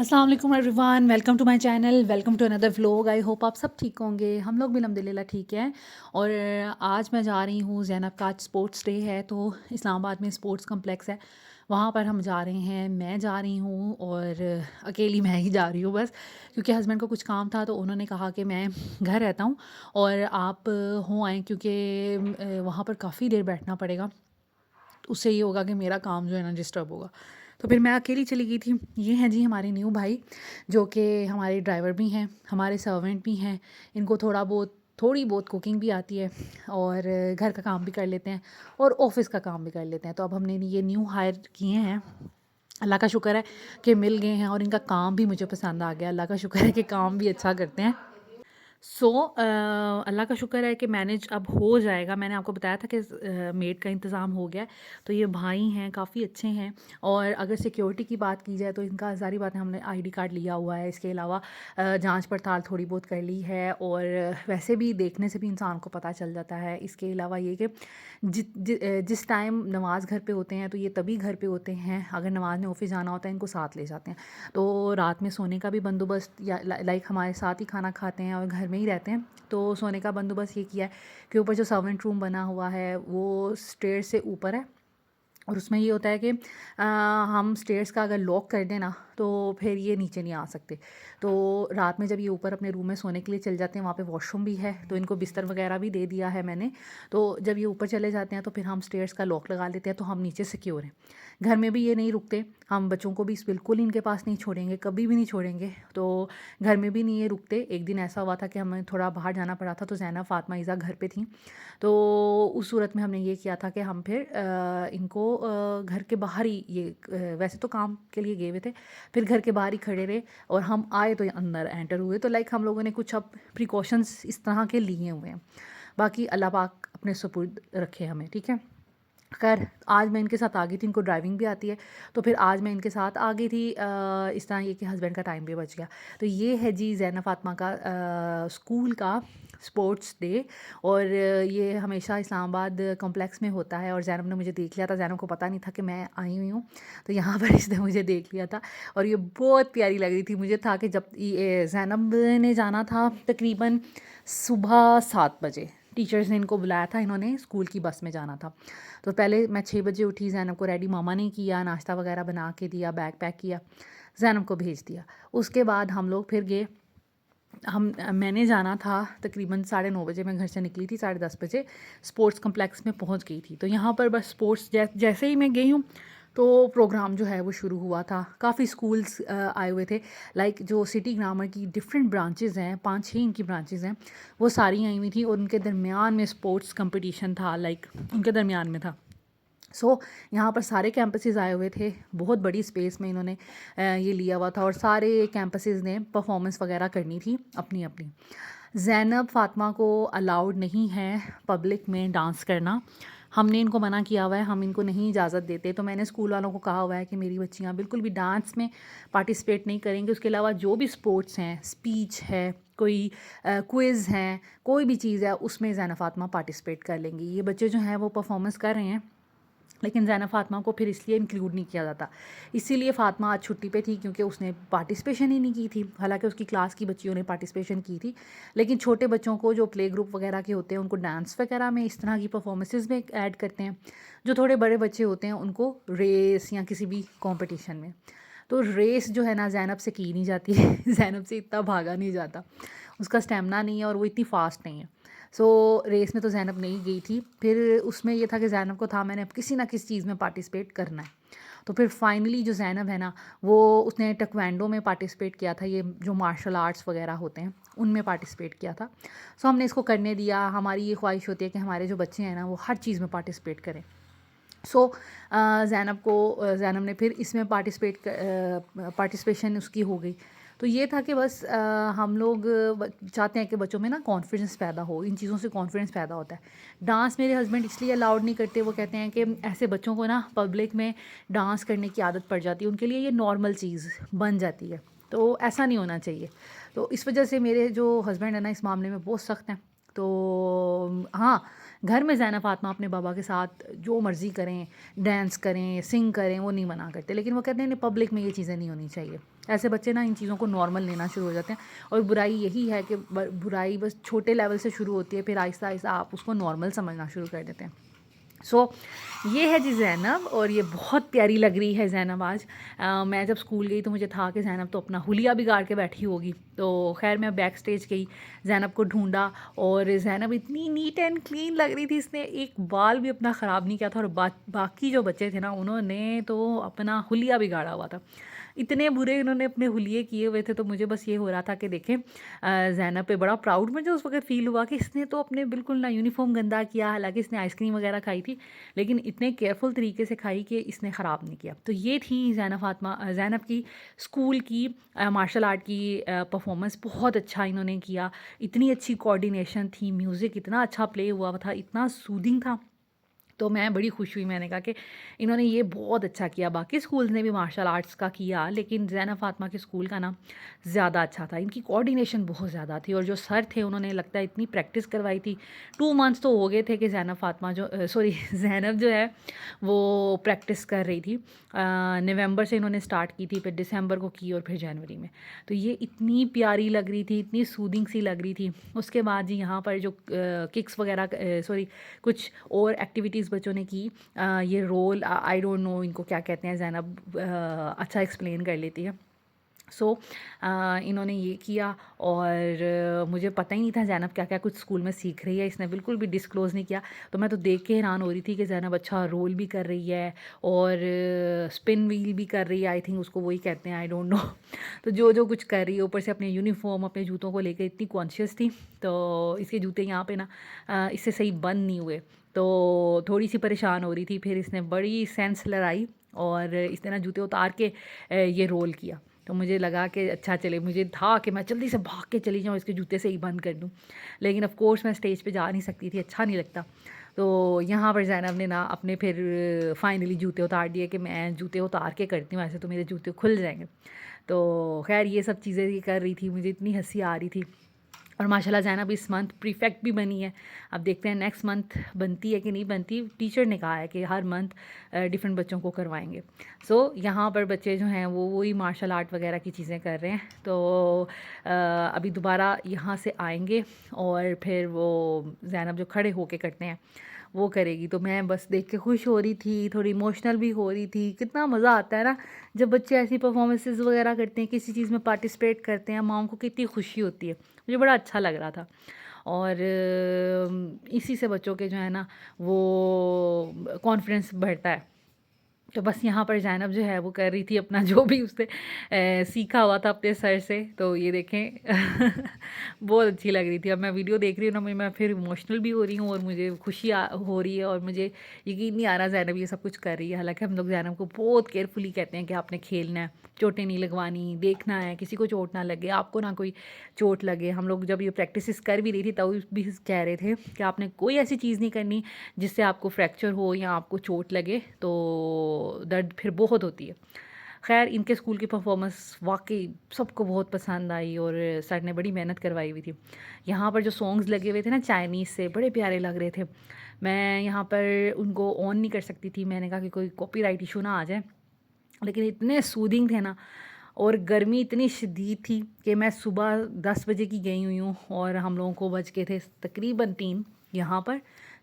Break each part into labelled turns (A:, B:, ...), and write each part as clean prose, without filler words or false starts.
A: अस्सलाम वालेकुम everyone, welcome to my channel, welcome to another vlog. I hope आप सब ठीक होंगे। हम लोग भी अल्हम्दुलिल्लाह ठीक हैं। और आज मैं जा रही हूँ, ज़ैनब का आज स्पोर्ट्स डे है तो इस्लामाबाद में स्पोर्ट्स कम्प्लेक्स है, वहाँ पर हम जा रहे हैं। मैं जा रही हूँ और अकेली मैं ही जा रही हूँ बस, क्योंकि हस्बैंड को कुछ काम था तो उन्होंने कहा कि मैं घर रहता हूँ और आप हो आएँ, क्योंकि वहाँ पर काफ़ी देर बैठना पड़ेगा। उससे ये होगा कि मेरा काम जो है ना डिस्टर्ब होगा। तो फिर मैं अकेली चली गई थी। ये हैं जी हमारे न्यू भाई, जो कि हमारे ड्राइवर भी हैं, हमारे सर्वेंट भी हैं। इनको थोड़ी बहुत कुकिंग भी आती है और घर का काम भी कर लेते हैं और ऑफ़िस का काम भी कर लेते हैं। तो अब हमने ये न्यू हायर किए हैं। अल्लाह का शुक्र है कि मिल गए हैं और इनका काम भी मुझे पसंद आ गया। अल्लाह का शुक्र है कि काम भी अच्छा करते हैं। अल्लाह का शुक्र है कि मैनेज अब हो जाएगा। मैंने आपको बताया था कि मेड का इंतज़ाम हो गया है। तो ये भाई हैं, काफ़ी अच्छे हैं। और अगर सिक्योरिटी की बात की जाए तो इनका सारी बातें, हमने आईडी कार्ड लिया हुआ है। इसके अलावा जांच पड़ताल थोड़ी बहुत कर ली है और वैसे भी देखने से भी इंसान को पता चल जाता है। इसके अलावा ये कि जिस टाइम नमाज़ घर पे होते हैं तो ये तभी घर पे होते हैं। अगर नमाज में ऑफिस जाना होता है इनको साथ ले जाते हैं। तो रात में सोने का भी बंदोबस्त, या लाइक हमारे साथ ही खाना खाते हैं और घर में ही रहते हैं। तो सोने का बंदोबस्त ये किया है कि ऊपर जो सर्वेंट रूम बना हुआ है वो स्टेयर से ऊपर है। और उसमें ये होता है कि हम स्टेयर्स का अगर लॉक कर दें ना तो फिर ये नीचे नहीं आ सकते। तो रात में जब ये ऊपर अपने रूम में सोने के लिए चले जाते हैं, वहाँ पे वॉशरूम भी है, तो इनको बिस्तर वगैरह भी दे दिया है मैंने। तो जब ये ऊपर चले जाते हैं तो फिर हम स्टेयर्स का लॉक लगा लेते हैं, तो हम नीचे सिक्योर हैं। घर में भी ये नहीं रुकते, हम बच्चों को भी बिल्कुल इनके पास नहीं छोड़ेंगे, कभी भी नहीं छोड़ेंगे। तो घर में भी नहीं ये रुकते। एक दिन ऐसा हुआ था कि हमें थोड़ा बाहर जाना पड़ा था, तो ज़ैनब, फ़ातिमा, ईज़ा घर पे थी। तो उस सूरत में हमने ये किया था कि हम फिर इनको घर के बाहर ही, ये वैसे तो काम के लिए गए हुए थे, फिर घर के बाहर ही खड़े रहे और हम आए तो अंदर एंटर हुए। तो लाइक हम लोगों ने कुछ अब प्रिकॉशंस इस तरह के लिए हुए हैं। बाकी अल्लाह पाक अपने सुपुर्द रखे हमें, ठीक है। खैर, आज मैं इनके साथ आ गई थी, इनको ड्राइविंग भी आती है, तो फिर आज मैं इनके साथ आ गई थी। इस तरह ये कि हस्बैंड का टाइम भी बच गया। तो ये है जी ज़ैनब फ़ातिमा का स्कूल का स्पोर्ट्स डे। और ये हमेशा इस्लामाबाद कॉम्प्लेक्स में होता है। और ज़ैनब ने मुझे देख लिया था, ज़ैनब को पता नहीं था कि मैं आई हुई हूँ, तो यहाँ पर इसने मुझे देख लिया था। और ये बहुत प्यारी लग रही थी। मुझे था कि जब ये ज़ैनब ने जाना था तकरीबन सुबह 7 बजे, टीचर्स ने इनको बुलाया था, इन्होंने स्कूल की बस में जाना था। तो पहले मैं 6 बजे उठी, ज़ैनब को रेडी मामा ने किया, नाश्ता वगैरह बना के दिया, बैग पैक किया, ज़ैनब को भेज दिया। उसके बाद हम लोग फिर गए। मैंने जाना था तकरीबन 9:30 बजे, मैं घर से निकली थी 10:30 बजे, स्पोर्ट्स कम्प्लेक्स में पहुंच गई थी। तो यहाँ पर बस स्पोर्ट्स जैसे ही मैं गई हूँ तो प्रोग्राम जो है वो शुरू हुआ था। काफ़ी स्कूल्स आए हुए थे, लाइक जो सिटी ग्रामर की डिफरेंट ब्रांचेज़ हैं, 5-6 इनकी ब्रांचेज़ हैं, वो सारी आई हुई थी। और उनके दरमियान में स्पोर्ट्स कंपटीशन था, लाइक उनके दरमियान में था। यहाँ पर सारे कैंपसेस आए हुए थे, बहुत बड़ी स्पेस में इन्होंने ये लिया हुआ था और सारे कैंपसेस ने परफॉर्मेंस वगैरह करनी थी अपनी अपनी। ज़ैनब फ़ातिमा को अलाउड नहीं है पब्लिक में डांस करना, हमने इनको मना किया हुआ है, हम इनको नहीं इजाज़त देते। तो मैंने स्कूल वालों को कहा हुआ है कि मेरी बच्चियाँ बिल्कुल भी डांस में पार्टिसिपेट नहीं करेंगी। उसके अलावा जो भी स्पोर्ट्स हैं, स्पीच है, कोई क्विज़ हैं, कोई भी चीज़ है, उसमें ज़ैनब फ़ातिमा पार्टिसिपेट कर लेंगी। ये बच्चे जो हैं वो परफॉर्मेंस कर रहे हैं, लेकिन ज़ैनब फ़ातिमा को फिर इसलिए इंक्लूड नहीं किया जाता। इसीलिए फ़ातिमा आज छुट्टी पे थी, क्योंकि उसने पार्टिसिपेशन ही नहीं की थी। हालांकि उसकी क्लास की बच्चियों ने पार्टिसिपेशन की थी, लेकिन छोटे बच्चों को जो प्ले ग्रुप वगैरह के होते हैं उनको डांस वगैरह में, इस तरह की परफॉर्मेंसेस में ऐड करते हैं। जो थोड़े बड़े बच्चे होते हैं उनको रेस या किसी भी कॉम्पटिशन में। तो रेस जो है ना ज़ैनब से की नहीं जाती है ज़ैनब से इतना भागा नहीं जाता, उसका स्टेमिना नहीं है और वो इतनी फ़ास्ट नहीं है। रेस में तो ज़ैनब नहीं गई थी। फिर उसमें ये था कि ज़ैनब को था मैंने अब किसी ना किसी चीज़ में पार्टिसिपेट करना है। तो फिर फाइनली जो ज़ैनब है ना, वो उसने टेक्वांडो में पार्टिसिपेट किया था, ये जो मार्शल आर्ट्स वगैरह होते हैं उनमें पार्टिसिपेट किया था। हमने इसको करने दिया। हमारी ये ख्वाहिश होती है कि हमारे जो बच्चे हैं ना वो हर चीज़ में पार्टिसिपेट करें। ज़ैनब ने फिर इसमें पार्टिसिपेशन उसकी हो गई। तो ये था कि बस हम लोग चाहते हैं कि बच्चों में ना कॉन्फिडेंस पैदा हो, इन चीज़ों से कॉन्फिडेंस पैदा होता है। डांस मेरे हस्बैंड इसलिए अलाउड नहीं करते, वो कहते हैं कि ऐसे बच्चों को ना पब्लिक में डांस करने की आदत पड़ जाती है, उनके लिए ये नॉर्मल चीज़ बन जाती है। तो ऐसा नहीं होना चाहिए। तो इस वजह से मेरे जो हस्बैंड है ना इस मामले में बहुत सख्त हैं। तो हाँ, घर में ज़ैनब फ़ातिमा अपने बाबा के साथ जो मर्ज़ी करें, डांस करें, सिंग करें, वो नहीं मना करते, लेकिन वो कहते हैं नहीं, पब्लिक में ये चीज़ें नहीं होनी चाहिए। ऐसे बच्चे ना इन चीज़ों को नॉर्मल लेना शुरू हो जाते हैं, और बुराई यही है कि बुराई बस छोटे लेवल से शुरू होती है, फिर आहिस्ता आहिस्ता आप उसको नॉर्मल समझना शुरू कर देते हैं। ये है जी ज़ैनब, और ये बहुत प्यारी लग रही है ज़ैनब आज। मैं जब स्कूल गई तो मुझे था कि ज़ैनब तो अपना हुलिया बिगाड़ के बैठी होगी, तो खैर मैं बैक स्टेज गई, ज़ैनब को ढूंढा, और ज़ैनब इतनी नीट एंड क्लीन लग रही थी, इसने एक बाल भी अपना ख़राब नहीं किया था, और बाकी जो बच्चे थे ना, उन्होंने तो अपना हुलिया बिगाड़ा हुआ था। इतने बुरे इन्होंने अपने हुलिये किए हुए थे, तो मुझे बस ये हो रहा था कि देखें ज़ैनब पे बड़ा प्राउड मुझे उस वक्त फ़ील हुआ कि इसने तो अपने बिल्कुल ना यूनिफॉर्म गंदा किया, हालांकि इसने आइसक्रीम वगैरह खाई थी, लेकिन इतने केयरफुल तरीके से खाई कि इसने ख़राब नहीं किया। तो ये थी ज़ैनब की स्कूल की मार्शल आर्ट की परफॉर्मेंस। बहुत अच्छा इन्होंने किया, इतनी अच्छी कोऑर्डिनेशन थी, म्यूज़िक इतना अच्छा प्ले हुआ था, इतना सूदिंग था, तो मैं बड़ी खुश हुई। मैंने कहा कि इन्होंने ये बहुत अच्छा किया। बाकी स्कूल्स ने भी मार्शल आर्ट्स का किया, लेकिन ज़ैनब फ़ातिमा के स्कूल का ना ज़्यादा अच्छा था, इनकी कोऑर्डिनेशन बहुत ज़्यादा थी, और जो सर थे उन्होंने लगता है इतनी प्रैक्टिस करवाई थी। 2 मंथ्स तो हो गए थे कि ज़ैनब फ़ातिमा ज़ैनब जो है वो प्रैक्टिस कर रही थी। नवंबर से इन्होंने स्टार्ट की थी, फिर दिसंबर को की, और फिर जनवरी में। तो ये इतनी प्यारी लग रही थी, इतनी सूदिंग सी लग रही थी। उसके बाद जी यहाँ पर जो किक्स वगैरह कुछ और एक्टिविटीज़ बच्चों ने की। ये रोल आई डोंट नो इनको क्या कहते हैं, ज़ैनब अच्छा एक्सप्लेन कर लेती है। इन्होंने ये किया, और मुझे पता ही नहीं था ज़ैनब क्या क्या कुछ स्कूल में सीख रही है, इसने बिल्कुल भी डिस्क्लोज़ नहीं किया। तो मैं तो देख के हैरान हो रही थी कि ज़ैनब अच्छा रोल भी कर रही है, और स्पिन व्हील भी कर रही है, आई थिंक उसको वही कहते हैं, आई डोंट नो। तो जो जो कुछ कर रही है, ऊपर से अपने यूनिफॉर्म, अपने जूतों को लेकर इतनी कॉन्शियस थी। तो इसके जूते यहाँ पे ना इससे सही बंद नहीं हुए, तो थोड़ी सी परेशान हो रही थी। फिर इसने बड़ी सेंस लड़ाई, और इसने ना जूते उतार के ये रोल किया। तो मुझे लगा कि अच्छा चले, मुझे था कि मैं जल्दी से भाग के चली जाऊँ, इसके जूते से ही बंद कर दूँ, लेकिन ऑफ कोर्स मैं स्टेज पे जा नहीं सकती थी, अच्छा नहीं लगता। तो यहाँ पर ज़ैनब ने ना अपने फिर फाइनली जूते उतार दिए कि मैं जूते उतार के करती हूँ, ऐसे तो मेरे जूते खुल जाएंगे। तो खैर ये सब चीज़ें ये कर रही थी, मुझे इतनी हंसी आ रही थी। और माशाल्लाह ज़ैनब इस मंथ प्रीफेक्ट भी बनी है। अब देखते हैं नेक्स्ट मंथ बनती है कि नहीं बनती। टीचर ने कहा है कि हर मंथ डिफरेंट बच्चों को करवाएंगे। यहाँ पर बच्चे जो हैं वो वही मार्शल आर्ट वगैरह की चीज़ें कर रहे हैं। तो अभी दोबारा यहाँ से आएंगे, और फिर वो ज़ैनब जो खड़े होके करते हैं वो करेगी। तो मैं बस देख के खुश हो रही थी, थोड़ी इमोशनल भी हो रही थी। कितना मज़ा आता है ना जब बच्चे ऐसी परफॉर्मेंसेस वगैरह करते हैं, किसी चीज़ में पार्टिसिपेट करते हैं, माँओं को कितनी खुशी होती है। मुझे बड़ा अच्छा लग रहा था, और इसी से बच्चों के जो है ना वो कॉन्फिडेंस बढ़ता है। तो बस यहाँ पर ज़ैनब जो है वो कर रही थी अपना जो भी उसने सीखा हुआ था अपने सर से। तो ये देखें बहुत अच्छी लग रही थी। अब मैं वीडियो देख रही हूँ ना, मैं फिर इमोशनल भी हो रही हूँ, और मुझे खुशी हो रही है, और मुझे यकीन नहीं आ रहा ज़ैनब ये सब कुछ कर रही है। हालांकि हम लोग ज़ैनब को बहुत केयरफुली कहते हैं कि आपने खेलना है, चोटें नहीं लगवानी, देखना है किसी को चोट ना लगे, आपको ना कोई चोट लगे। हम लोग जब ये प्रैक्टिस कर भी रही थी तब भी कह रहे थे कि आपने कोई ऐसी चीज़ नहीं करनी जिससे आपको फ्रैक्चर हो या आपको चोट लगे, तो दर्द फिर बहुत होती है। खैर इनके स्कूल की परफॉर्मेंस वाकई सबको बहुत पसंद आई, और सर ने बड़ी मेहनत करवाई हुई थी। यहाँ पर जो सॉन्ग्स लगे हुए थे ना चाइनीज़ से, बड़े प्यारे लग रहे थे। मैं यहाँ पर उनको ऑन नहीं कर सकती थी, मैंने कहा कि कोई कॉपीराइट इशू ना आ जाए, लेकिन इतने सूदिंग थे ना। और गर्मी इतनी शदीद थी कि मैं सुबह 10 बजे की गई हुई हूँ, और हम लोगों को बज के थे तकरीबन 3 यहाँ पर।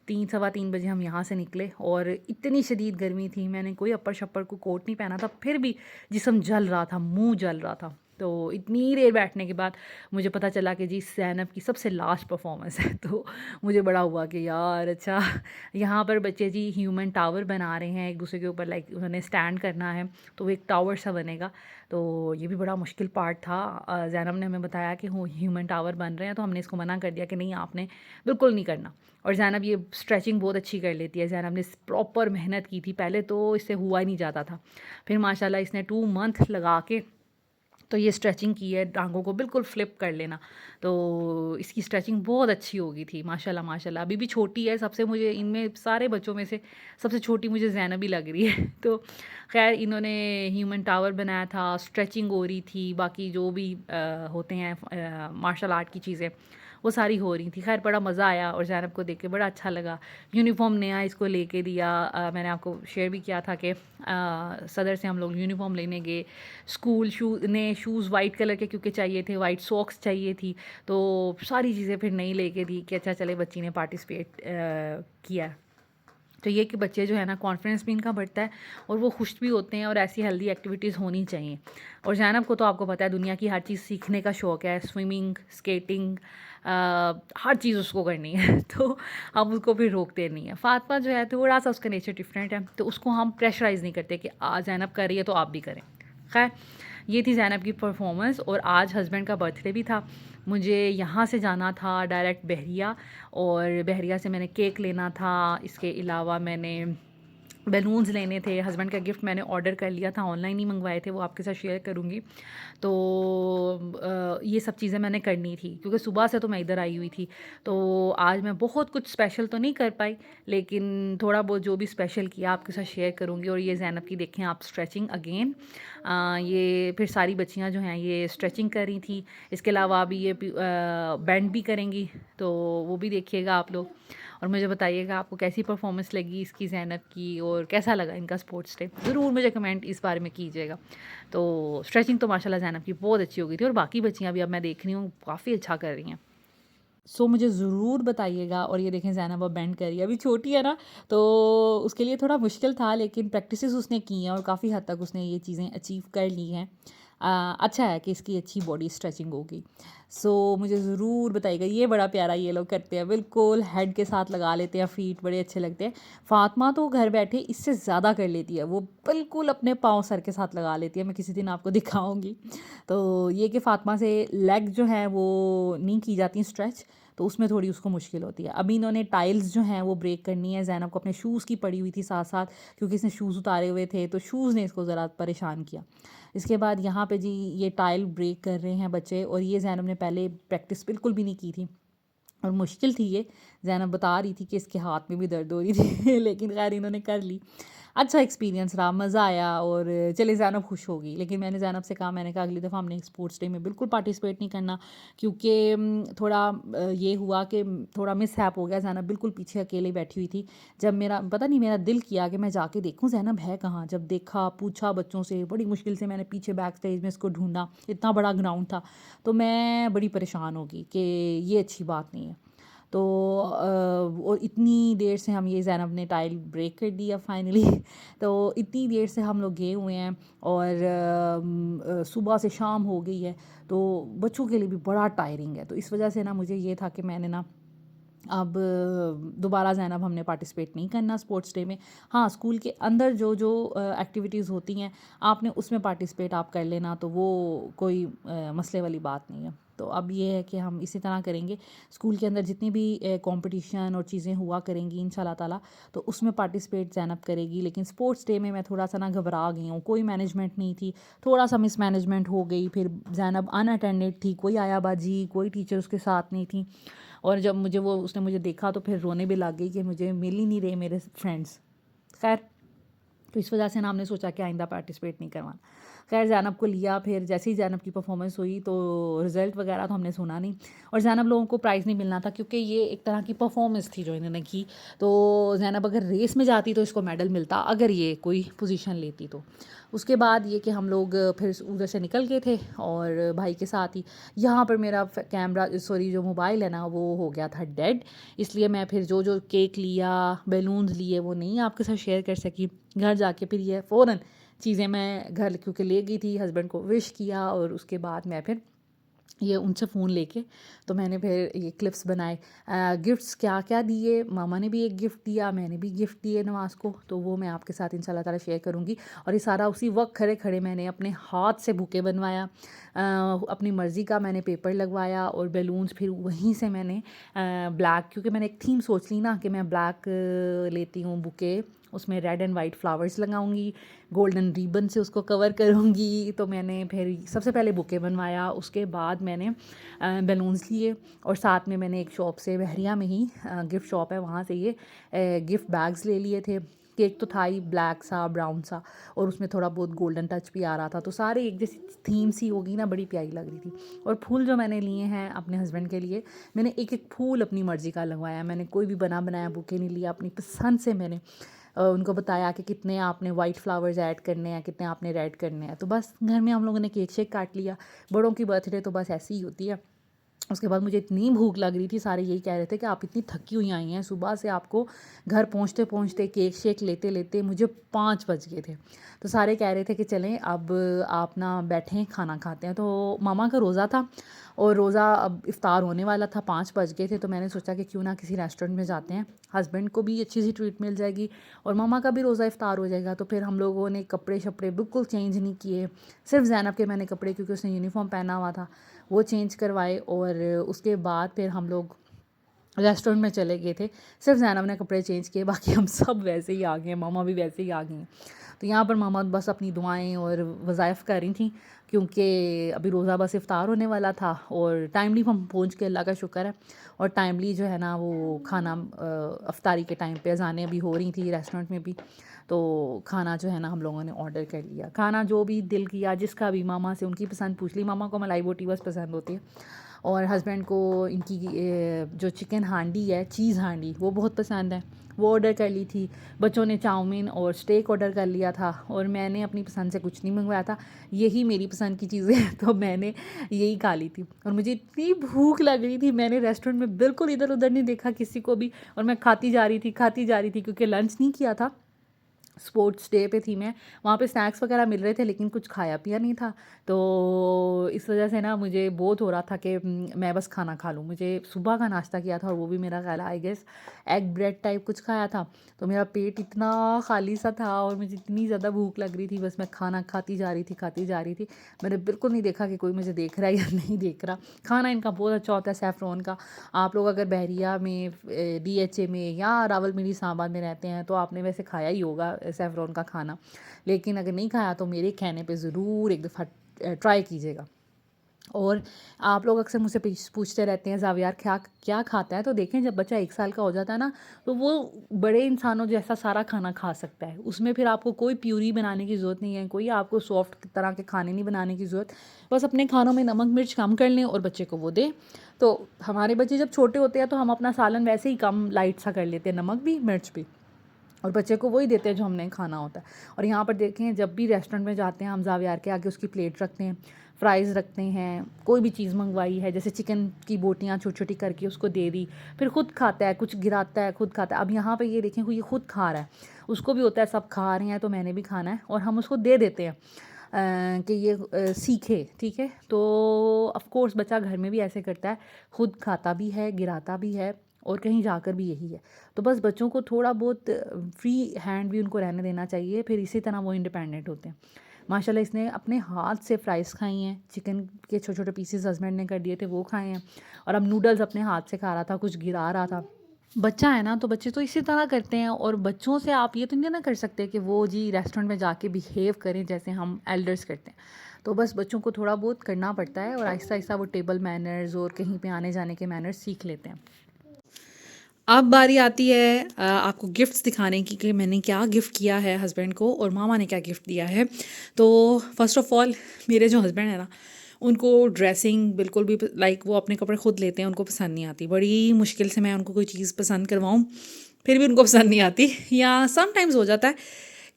A: 3 सवा 3 बजे हम यहाँ से निकले, और इतनी शदीद गर्मी थी। मैंने कोई अपर शपर को कोट नहीं पहना था, फिर भी जिस्म जल रहा था, मुंह जल रहा था। तो इतनी देर बैठने के बाद मुझे पता चला कि जी ज़ैनब की सबसे लास्ट परफॉर्मेंस है। तो मुझे बड़ा हुआ कि यार अच्छा, यहाँ पर बच्चे जी ह्यूमन टावर बना रहे हैं एक दूसरे के ऊपर, लाइक उन्होंने स्टैंड करना है, तो वो एक टावर सा बनेगा। तो ये भी बड़ा मुश्किल पार्ट था। ज़ैनब ने हमें बताया कि वो ह्यूमन टावर बन रहे हैं, तो हमने इसको मना कर दिया कि नहीं आपने बिल्कुल नहीं करना। और ज़ैनब ये स्ट्रेचिंग बहुत अच्छी कर लेती है। ज़ैनब ने प्रॉपर मेहनत की थी, पहले तो इससे हुआ ही नहीं जाता था। फिर माशाल्लाह इसने 2 मंथ लगा के तो ये स्ट्रेचिंग की है, टांगों को बिल्कुल फ्लिप कर लेना। तो इसकी स्ट्रेचिंग बहुत अच्छी हो गई थी माशाल्लाह माशाल्लाह। अभी भी छोटी है सबसे, मुझे इनमें सारे बच्चों में से सबसे छोटी मुझे ज़ैनब ही लग रही है। तो खैर इन्होंने ह्यूमन टावर बनाया था, स्ट्रेचिंग हो रही थी, बाकी जो भी होते हैं मार्शल आर्ट की चीज़ें वो सारी हो रही थी। खैर बड़ा मज़ा आया और ज़ैनब को देख के बड़ा अच्छा लगा। यूनिफ़ॉर्म नया इसको लेके दिया। मैंने आपको शेयर भी किया था कि सदर से हम लोग यूनिफ़ॉर्म लेने गए। स्कूल शूज़ वाइट कलर के क्योंकि चाहिए थे, वाइट सॉक्स चाहिए थी, तो सारी चीज़ें फिर नई लेके दी कि अच्छा चले बच्ची ने पार्टिसिपेट किया। तो ये कि बच्चे जो है ना कॉन्फिडेंस भी इनका बढ़ता है और वो खुश भी होते हैं और ऐसी हेल्दी एक्टिविटीज़ होनी चाहिए। और ज़ैनब को तो आपको पता है दुनिया की हर चीज़ सीखने का शौक़ है, स्विमिंग, स्केटिंग, हर चीज़ उसको करनी है तो हम उसको फिर रोकते नहीं हैं। फ़ातिमा जो है थोड़ा सा उसका नेचर डिफरेंट है, तो उसको हम प्रेशराइज़ नहीं करते कि ज़ैनब कर रही है तो आप भी करें। खैर ये थी ज़ैनब की परफॉर्मेंस। और आज हस्बैंड का बर्थडे भी था। मुझे यहाँ से जाना था डायरेक्ट बहरिया, और बहरिया से मैंने केक लेना था। इसके अलावा मैंने बैलून्स लेने थे। हस्बैंड का गिफ्ट मैंने ऑर्डर कर लिया था, ऑनलाइन ही मंगवाए थे, वो आपके साथ शेयर करूँगी। तो ये सब चीज़ें मैंने करनी थी क्योंकि सुबह से तो मैं इधर आई हुई थी। तो आज मैं बहुत कुछ स्पेशल तो नहीं कर पाई, लेकिन थोड़ा बहुत जो भी स्पेशल किया आपके साथ शेयर करूँगी। और ये ज़ैनब की देखें आप स्ट्रेचिंग अगेन, ये फिर सारी बच्चियाँ जो हैं ये स्ट्रेचिंग कर रही थी। इसके अलावा अभी ये बैंड भी करेंगी, तो वो भी देखिएगा आप लोग। और मुझे बताइएगा आपको कैसी परफॉर्मेंस लगी इसकी ज़ैनब की, और कैसा लगा इनका स्पोर्ट्स डे, ज़रूर मुझे कमेंट इस बारे में कीजिएगा। तो स्ट्रेचिंग तो माशाल्लाह ज़ैनब की बहुत अच्छी हो गई थी, और बाकी बच्चियाँ भी अब मैं देख रही हूँ काफ़ी अच्छा कर रही हैं। सो मुझे ज़रूर बताइएगा। और ये देखें ज़ैनब अब बैंड कर रही है, अभी छोटी है ना, तो उसके लिए थोड़ा मुश्किल था, लेकिन प्रैक्टिसेस उसने की हैं और काफ़ी हद तक उसने ये चीज़ें अचीव कर ली हैं। अच्छा है कि इसकी अच्छी बॉडी स्ट्रेचिंग होगी। सो मुझे ज़रूर बताइएगा। ये बड़ा प्यारा ये लोग करते हैं, बिल्कुल हेड के साथ लगा लेते हैं, फीट बड़े अच्छे लगते हैं। फ़ातिमा तो घर बैठे इससे ज़्यादा कर लेती है, वो बिल्कुल अपने पाँव सर के साथ लगा लेती है, मैं किसी दिन आपको दिखाऊंगी। तो ये कि फ़ातिमा से लेग जो है वो नहीं की जाती स्ट्रेच, तो उसमें थोड़ी उसको मुश्किल होती है। अभी इन्होंने टाइल्स जो हैं वो ब्रेक करनी है। ज़ैनब को अपने शूज़ की पड़ी हुई थी साथ साथ, क्योंकि इसने शूज़ उतारे हुए थे, तो शूज़ ने इसको ज़रा परेशान किया। इसके बाद यहाँ पे जी ये टाइल ब्रेक कर रहे हैं बच्चे, और ये ज़ैनब ने पहले प्रैक्टिस बिल्कुल भी नहीं की थी और मुश्किल थी ये। ज़ैनब बता रही थी कि इसके हाथ में भी दर्द हो रही थी लेकिन खैर इन्होंने कर ली। अच्छा एक्सपीरियंस रहा, मज़ा आया, और चले ज़ैनब खुश होगी। लेकिन मैंने ज़ैनब से कहा, मैंने कहा अगली दफ़ा हमने स्पोर्ट्स डे में बिल्कुल पार्टिसिपेट नहीं करना, क्योंकि थोड़ा ये हुआ कि थोड़ा मिसहैप हो गया। ज़ैनब बिल्कुल पीछे अकेले बैठी हुई थी। जब मेरा पता नहीं मेरा दिल किया कि मैं जाके देखूँ ज़ैनब है कहाँ। जब देखा, पूछा बच्चों से, बड़ी मुश्किल से मैंने पीछे बैक स्टेज में इसको ढूंढा, इतना बड़ा ग्राउंड था। तो मैं बड़ी परेशान होगी कि ये अच्छी बात नहीं है। तो और इतनी देर से हम ये ज़ैनब ने टाइल ब्रेक कर दिया फाइनली तो इतनी देर से हम लोग गए हुए हैं, और सुबह से शाम हो गई है, तो बच्चों के लिए भी बड़ा टायरिंग है। तो इस वजह से ना मुझे ये था कि मैंने ना अब दोबारा ज़ैनब हमने पार्टिसिपेट नहीं करना स्पोर्ट्स डे में। हाँ, स्कूल के अंदर जो जो एक्टिविटीज़ होती हैं आपने उसमें पार्टिसिपेट आप कर लेना, तो वो कोई मसले वाली बात नहीं है। तो अब ये है कि हम इसी तरह करेंगे, स्कूल के अंदर जितनी भी कंपटीशन और चीज़ें हुआ करेंगी इंशाल्लाह ताला, तो उसमें पार्टिसिपेट ज़ैनब करेगी। लेकिन स्पोर्ट्स डे में मैं थोड़ा सा ना घबरा गई हूँ, कोई मैनेजमेंट नहीं थी, थोड़ा सा मिसमैनेजमेंट हो गई। फिर ज़ैनब अनअटेंडेड थी, कोई आयाबाजी, कोई टीचर उसके साथ नहीं थी। और जब उसने मुझे देखा तो फिर रोने भी लग गई कि मुझे मिल ही नहीं रहे मेरे फ्रेंड्स। खैर, तो इस वजह से ना हमने सोचा कि आइंदा पार्टिसिपेट नहीं करवाना। खैर ज़ैनब को लिया, फिर जैसे ही ज़ैनब की परफॉर्मेंस हुई तो रिज़ल्ट वगैरह तो हमने सुना नहीं, और ज़ैनब लोगों को प्राइज़ नहीं मिलना था क्योंकि ये एक तरह की परफॉर्मेंस थी जो इन्होंने की। तो ज़ैनब अगर रेस में जाती तो इसको मेडल मिलता, अगर ये कोई पोजीशन लेती तो। उसके बाद ये कि हम लोग फिर उधर से निकल गए थे, और भाई के साथ ही यहाँ पर मेरा कैमरा जो मोबाइल है ना वो हो गया था डेड, इसलिए मैं फिर जो जो केक लिया, बैलून्स लिए, वो नहीं आपके साथ शेयर कर सकी। घर जाके फिर ये फ़ौरन चीज़ें मैं घर क्योंकि ले गई थी, हस्बैंड को विश किया, और उसके बाद मैं फिर ये उनसे फ़ोन लेके तो मैंने फिर ये क्लिप्स बनाए। गिफ्ट्स क्या क्या दिए, मामा ने भी एक गिफ्ट दिया, मैंने भी गिफ्ट दिए नवाज़ को, तो वो मैं आपके साथ इंशाल्लाह ताला शेयर करूँगी। और ये सारा उसी वक्त खड़े खड़े मैंने अपने हाथ से बुके बनवाया, अपनी मर्ज़ी का मैंने पेपर लगवाया, और बैलून्स फिर वहीं से मैंने ब्लैक, क्योंकि मैंने एक थीम सोच ली ना कि मैं ब्लैक लेती हूँ बुके, उसमें रेड एंड वाइट फ्लावर्स लगाऊंगी, गोल्डन रिबन से उसको कवर करूंगी। तो मैंने फिर सबसे पहले बुके बनवाया, उसके बाद मैंने बैलून्स लिए, और साथ में मैंने एक शॉप से, बहरिया में ही गिफ्ट शॉप है, वहाँ से ये गिफ्ट बैग्स ले लिए थे। केक तो था ही ब्लैक सा ब्राउन सा, और उसमें थोड़ा बहुत गोल्डन टच भी आ रहा था, तो सारे एक जैसी थीम सी होगी ना, बड़ी प्यारी लग रही थी। और फूल जो मैंने लिए हैं अपने हस्बैंड के लिए, मैंने एक एक फूल अपनी मर्ज़ी का लगवाया, मैंने कोई भी बना बनाया बुके नहीं लिया, अपनी पसंद से मैंने उनको बताया कि कितने आपने वाइट फ्लावर्स ऐड करने हैं, कितने आपने रेड करने हैं। तो बस घर में हम लोगों ने केक शेक काट लिया। बड़ों की बर्थडे तो बस ऐसी ही होती है। उसके बाद मुझे इतनी भूख लग रही थी, सारे यही कह रहे थे कि आप इतनी थकी हुई आई हैं, सुबह से आपको घर पहुंचते पहुंचते केक शेक लेते लेते मुझे 5 बज गए थे। तो सारे कह रहे थे कि चलें अब आप ना बैठें, खाना खाते हैं। तो मामा का रोज़ा था और रोज़ा अब इफ़्तार होने वाला था, 5 बज गए थे, तो मैंने सोचा कि क्यों ना किसी रेस्टोरेंट में जाते हैं, हस्बैंड को भी अच्छी सी ट्रीट मिल जाएगी और मामा का भी रोज़ा इफ़्तार हो जाएगा। तो फिर हम लोगों ने कपड़े शपड़े बिल्कुल चेंज नहीं किए, सिर्फ ज़ैनब के मैंने कपड़े, क्योंकि उसने यूनिफॉर्म पहना हुआ था, वो चेंज करवाए। और उसके बाद फिर हम लोग रेस्टोरेंट में चले गए थे। सिर्फ ज़ैनब ने कपड़े चेंज किए, बाकी हम सब वैसे ही आ गए, मामा भी वैसे ही आ गई हैं। तो यहाँ पर मामा बस अपनी दुआएं और वज़ाइफ कर रही थी, क्योंकि अभी रोज़ा बस इफ़्तार होने वाला था और टाइमली हम पहुँच के, अल्लाह का शुक्र है। और टाइमली जो है ना वो खाना अफ्तारी के टाइम पे अज़ानें अभी हो रही थी रेस्टोरेंट में भी, तो खाना जो है ना हम लोगों ने ऑर्डर कर लिया। खाना जो भी दिल किया, जिसका भी, मामा से उनकी पसंद पूछ ली। मामा को मलाई बोटी बस पसंद होती है और हस्बैंड को इनकी जो चिकन हांडी है, चीज़ हांडी, वो बहुत पसंद है, वो ऑर्डर कर ली थी। बच्चों ने चाउमीन और स्टेक ऑर्डर कर लिया था और मैंने अपनी पसंद से कुछ नहीं मंगवाया था, यही मेरी पसंद की चीज़ें हैं, तो मैंने यही खा ली थी। और मुझे इतनी भूख लग रही थी, मैंने रेस्टोरेंट में बिल्कुल इधर उधर नहीं देखा किसी को भी, और मैं खाती जा रही थी, खाती जा रही थी, क्योंकि लंच नहीं किया था। स्पोर्ट्स डे पे थी मैं, वहाँ पे स्नैक्स वगैरह मिल रहे थे लेकिन कुछ खाया पिया नहीं था, तो इस वजह से ना मुझे बहुत हो रहा था कि मैं बस खाना खा लूँ। मुझे सुबह का नाश्ता किया था और वो भी मेरा ख्याल I guess egg bread type कुछ खाया था, तो मेरा पेट इतना खाली सा था और मुझे इतनी ज़्यादा भूख लग रही थी, बस मैं खाना खाती जा रही थी, खाती जा रही थी। मैंने बिल्कुल नहीं देखा कि कोई मुझे देख रहा है या नहीं देख रहा। खाना इनका बहुत अच्छा होता है सैफ़रॉन का। आप लोग अगर बहरिया में, DHA में या रावलपिंडी इस्लामाबाद में रहते हैं तो आपने वैसे खाया ही होगा सैफ़रॉन का खाना, लेकिन अगर नहीं खाया तो मेरे कहने पे ज़रूर एक दफ़ा ट्राई कीजिएगा। और आप लोग अक्सर मुझसे पूछते रहते हैं ज़ावियार क्या क्या खाता है, तो देखें जब बच्चा 1 साल का हो जाता है ना, तो वो बड़े इंसानों जैसा सारा खाना खा सकता है। उसमें फिर आपको कोई प्यूरी बनाने की ज़रूरत नहीं है, कोई आपको सॉफ्ट तरह के खाने नहीं बनाने की ज़रूरत। बस अपने खानों में नमक मिर्च कम कर लें और बच्चे को वो दें। तो हमारे बच्चे जब छोटे होते हैं तो हम अपना सालन वैसे ही कम लाइट सा कर लेते हैं, नमक भी मिर्च भी, और बच्चे को वही देते हैं जो हमने खाना होता है। और यहाँ पर देखें, जब भी रेस्टोरेंट में जाते हैं हम ज़ावियार के आगे उसकी प्लेट रखते हैं, फ़्राइज़ रखते हैं, कोई भी चीज़ मंगवाई है जैसे चिकन की बोटियाँ छोटी छोटी करके उसको दे दी, फिर ख़ुद खाता है, कुछ गिराता है, खुद खाता है। अब यहाँ पे ये देखें कोई ये खुद खा रहा है, उसको भी होता है सब खा रहे हैं तो मैंने भी खाना है, और हम उसको दे देते हैं कि ये सीखे, ठीक है। तो ऑफ़ कोर्स बच्चा घर में भी ऐसे करता है, खुद खाता भी है, गिराता भी है, और कहीं जाकर भी यही है। तो बस बच्चों को थोड़ा बहुत फ्री हैंड भी उनको रहने देना चाहिए, फिर इसी तरह वो इंडिपेंडेंट होते हैं। माशाल्लाह इसने अपने हाथ से फ्राइज़ खाई हैं, चिकन के छोटे छोटे पीसेस हस्बैंड ने कर दिए थे वो खाए हैं, और अब नूडल्स अपने हाथ से खा रहा था, कुछ गिरा रहा था। बच्चा है ना, तो बच्चे तो इसी तरह करते हैं, और बच्चों से आप ये तो नहीं ना कर सकते कि वो जी रेस्टोरेंट में जाके बिहेव करें जैसे हम एल्डर्स करते हैं। तो बस बच्चों को थोड़ा बहुत करना पड़ता है और आहिस्ता आहिस्ता वो टेबल मैनर्स और कहीं पे आने जाने के मैनर्स सीख लेते हैं। अब बारी आती है आपको गिफ्ट्स दिखाने की कि मैंने क्या गिफ़्ट किया है हस्बैंड को और मामा ने क्या गिफ़्ट दिया है। तो फ़र्स्ट ऑफ़ ऑल मेरे जो हस्बैंड है ना, उनको ड्रेसिंग बिल्कुल भी लाइक वो अपने कपड़े खुद लेते हैं, उनको पसंद नहीं आती। बड़ी मुश्किल से मैं उनको कोई चीज़ पसंद करवाऊँ, फिर भी उनको पसंद नहीं आती, या समटाइम्स हो जाता है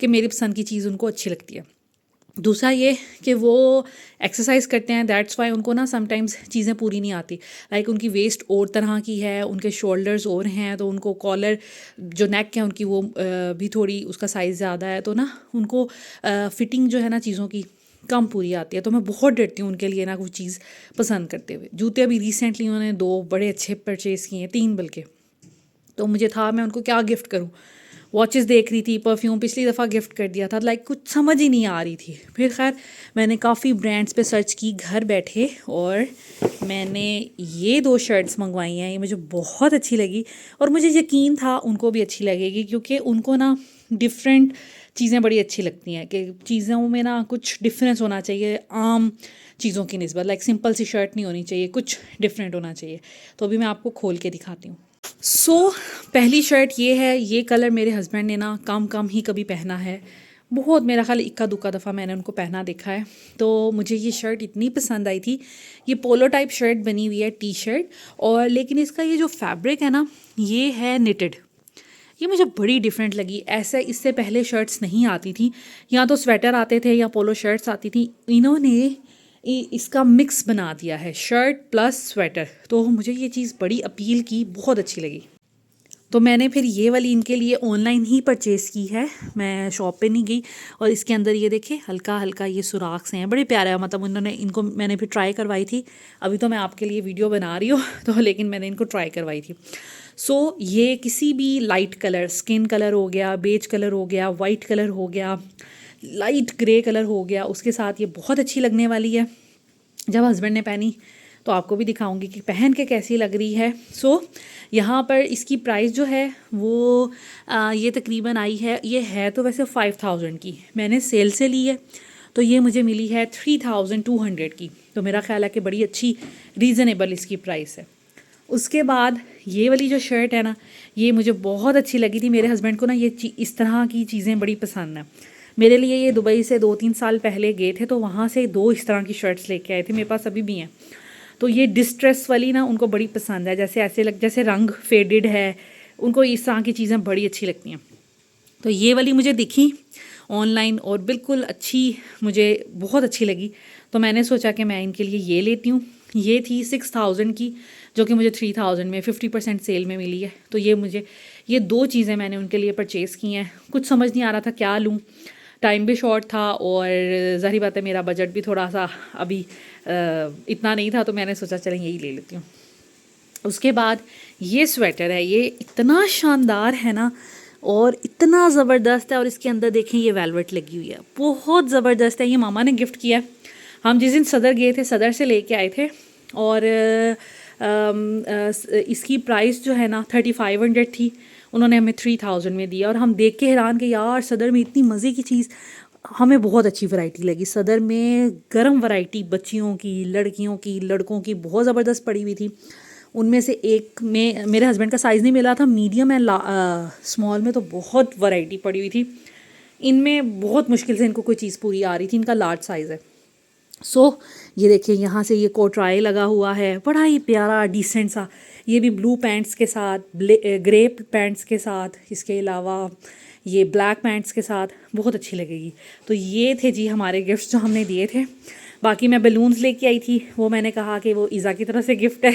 A: कि मेरी पसंद की चीज़ उनको अच्छी लगती है। दूसरा ये कि वो एक्सरसाइज करते हैं, दैट्स वाई उनको ना समटाइम्स चीज़ें पूरी नहीं आती। लाइक उनकी वेस्ट और तरह की है, उनके शोल्डर्स और हैं, तो उनको कॉलर जो नेक है उनकी वो भी थोड़ी उसका साइज़ ज़्यादा है, तो ना उनको फिटिंग जो है ना चीज़ों की कम पूरी आती है। तो मैं बहुत डरती हूँ उनके लिए ना कोई चीज़ पसंद करते हुए। जूते अभी रिसेंटली उन्होंने 2 बड़े अच्छे परचेज़ किए हैं, 3 बल्कि। तो मुझे था मैं उनको क्या गिफ्ट करूँ। वॉचेस देख रही थी, परफ्यूम पिछली दफ़ा गिफ्ट कर दिया था, लाइक कुछ समझ ही नहीं आ रही थी। फिर खैर मैंने काफ़ी ब्रांड्स पे सर्च की घर बैठे, और मैंने ये 2 शर्ट्स मंगवाई हैं, ये मुझे बहुत अच्छी लगी, और मुझे यकीन था उनको भी अच्छी लगेगी, क्योंकि उनको ना डिफरेंट चीज़ें बड़ी अच्छी लगती हैं, कि चीज़ों में ना कुछ डिफरेंस होना चाहिए आम चीज़ों की निस्बत। लाइक सिंपल सी शर्ट नहीं होनी चाहिए, कुछ डिफरेंट होना चाहिए। तो अभी मैं आपको खोल के दिखाती हूँ। पहली शर्ट ये है, ये कलर मेरे हस्बैंड ने ना कम कम ही कभी पहना है, बहुत मेरा ख्याल इक्का दुक्का दफ़ा मैंने उनको पहना देखा है। तो मुझे ये शर्ट इतनी पसंद आई थी। ये पोलो टाइप शर्ट बनी हुई है, टी शर्ट, और लेकिन इसका ये जो फैब्रिक है ना, ये है निटेड। ये मुझे बड़ी डिफरेंट लगी। ऐसे इससे पहले शर्ट्स नहीं आती थी, या तो स्वेटर आते थे या पोलो शर्ट्स आती थी। इन्होंने इसका मिक्स बना दिया है, शर्ट प्लस स्वेटर। तो मुझे ये चीज़ बड़ी अपील की, बहुत अच्छी लगी। तो मैंने फिर ये वाली इनके लिए ऑनलाइन ही परचेज़ की है, मैं शॉप पे नहीं गई। और इसके अंदर ये देखे हल्का हल्का ये सुराख से हैं, बड़े प्यारे हैं। मतलब उन्होंने इनको मैंने फिर ट्राई करवाई थी। अभी तो मैं आपके लिए वीडियो बना रही हूँ तो लेकिन मैंने इनको ट्राई करवाई थी। ये किसी भी लाइट कलर, स्किन कलर हो गया, बेज कलर हो गया, वाइट कलर हो गया, लाइट ग्रे कलर हो गया, उसके साथ ये बहुत अच्छी लगने वाली है। जब हस्बैंड ने पहनी तो आपको भी दिखाऊंगी कि पहन के कैसी लग रही है। यहाँ पर इसकी प्राइस जो है वो ये तकरीबन आई है, ये है तो वैसे 5000 की, मैंने सेल से ली है, तो ये मुझे मिली है 3200 की। तो मेरा ख्याल है कि बड़ी अच्छी रीज़नेबल इसकी प्राइस है। उसके बाद ये वाली जो शर्ट है ना, ये मुझे बहुत अच्छी लगी थी। मेरे हस्बैंड को ना ये इस तरह की चीज़ें बड़ी पसंद हैं। मेरे लिए ये दुबई से 2-3 साल पहले गए थे, तो वहाँ से 2 इस तरह की शर्ट्स लेके आए थे, मेरे पास अभी भी हैं। तो ये डिस्ट्रेस वाली ना उनको बड़ी पसंद है, जैसे ऐसे जैसे रंग फेडेड है, उनको इस तरह की चीज़ें बड़ी अच्छी लगती हैं। तो ये वाली मुझे दिखी ऑनलाइन और बिल्कुल अच्छी, मुझे बहुत अच्छी लगी। तो मैंने सोचा कि मैं इनके लिए ये लेती हूँ। ये थी 6000 की, जो कि मुझे 3000 में 50% सेल में मिली है। तो ये 2 चीज़ें मैंने उनके लिए परचेज़ की हैं। कुछ समझ नहीं आ रहा था क्या लूँ, टाइम भी शॉर्ट था और ज़ाहिर बात है मेरा बजट भी थोड़ा सा अभी इतना नहीं था, तो मैंने सोचा चलें यही ले लेती हूँ। उसके बाद ये स्वेटर है, ये इतना शानदार है ना और इतना ज़बरदस्त है। और इसके अंदर देखें ये वेलवेट लगी हुई है, बहुत ज़बरदस्त है। ये मामा ने गिफ्ट किया है। हम जिस दिन सदर गए थे, सदर से लेके आए थे, और इसकी प्राइस जो है ना 3500 थी, उन्होंने हमें 3000 में दिया। और हम देख के हैरान कि यार सदर में इतनी मज़े की चीज़, हमें बहुत अच्छी वैरायटी लगी सदर में। गर्म वैरायटी बच्चियों की, लड़कियों की, लड़कों की बहुत ज़बरदस्त पड़ी हुई थी। उनमें से एक में मेरे हस्बैंड का साइज़ नहीं मिला था, मीडियम एंड स्मॉल में तो बहुत वैरायटी पड़ी हुई थी। इनमें बहुत मुश्किल से इनको कोई चीज़ पूरी आ रही थी, इनका लार्ज साइज़ है। ये देखिए यहाँ से ये कोटराई लगा हुआ है, बड़ा ही प्यारा डिसेंट सा। ये भी ब्लू पैंट्स के साथ, ग्रे पैंट्स के साथ, इसके अलावा ये ब्लैक पैंट्स के साथ बहुत अच्छी लगेगी। तो ये थे जी हमारे गिफ्ट्स जो हमने दिए थे। बाकी मैं बलून्स लेके आई थी, वो मैंने कहा कि वो ईज़ा की तरफ से गिफ्ट है।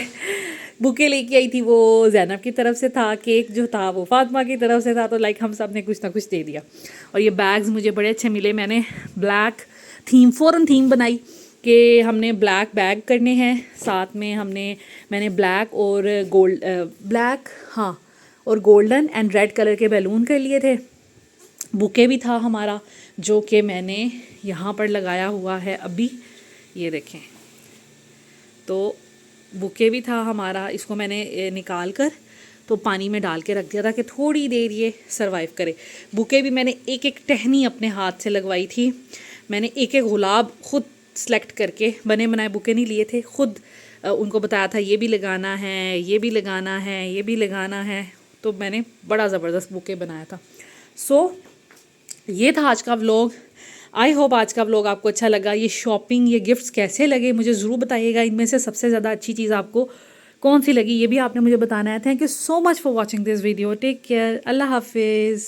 A: बुके लेके आई थी, वो ज़ैनब की तरफ से था। केक जो था वो फातिमा की तरफ से था। तो लाइक हम सब ने कुछ ना कुछ दे दिया। और ये बैग्स मुझे बड़े अच्छे मिले। मैंने ब्लैक फ़ौरन थीम बनाई कि हमने ब्लैक बैग करने हैं। साथ में मैंने ब्लैक और और गोल्डन एंड रेड कलर के बैलून कर लिए थे। बुके भी था हमारा, जो कि मैंने यहाँ पर लगाया हुआ है अभी, ये देखें। तो बुके भी था हमारा, इसको मैंने निकाल कर तो पानी में डाल के रख दिया था कि थोड़ी देर ये सरवाइव करे। बुके भी मैंने एक एक टहनी अपने हाथ से लगवाई थी। मैंने एक एक गुलाब खुद सेलेक्ट करके, बने बनाए बुके नहीं लिए थे, खुद उनको बताया था ये भी लगाना है, ये भी लगाना है, ये भी लगाना है। तो मैंने बड़ा ज़बरदस्त बुके बनाया था। ये था आज का व्लॉग। आई होप आज का व्लॉग आपको अच्छा लगा। ये शॉपिंग, ये गिफ्ट्स कैसे लगे मुझे ज़रूर बताइएगा। इनमें से सबसे ज़्यादा अच्छी चीज़ आपको कौन सी लगी, ये भी आपने मुझे बताना है। Thank you so much for watching this video. Take care. अल्लाह हाफिज़।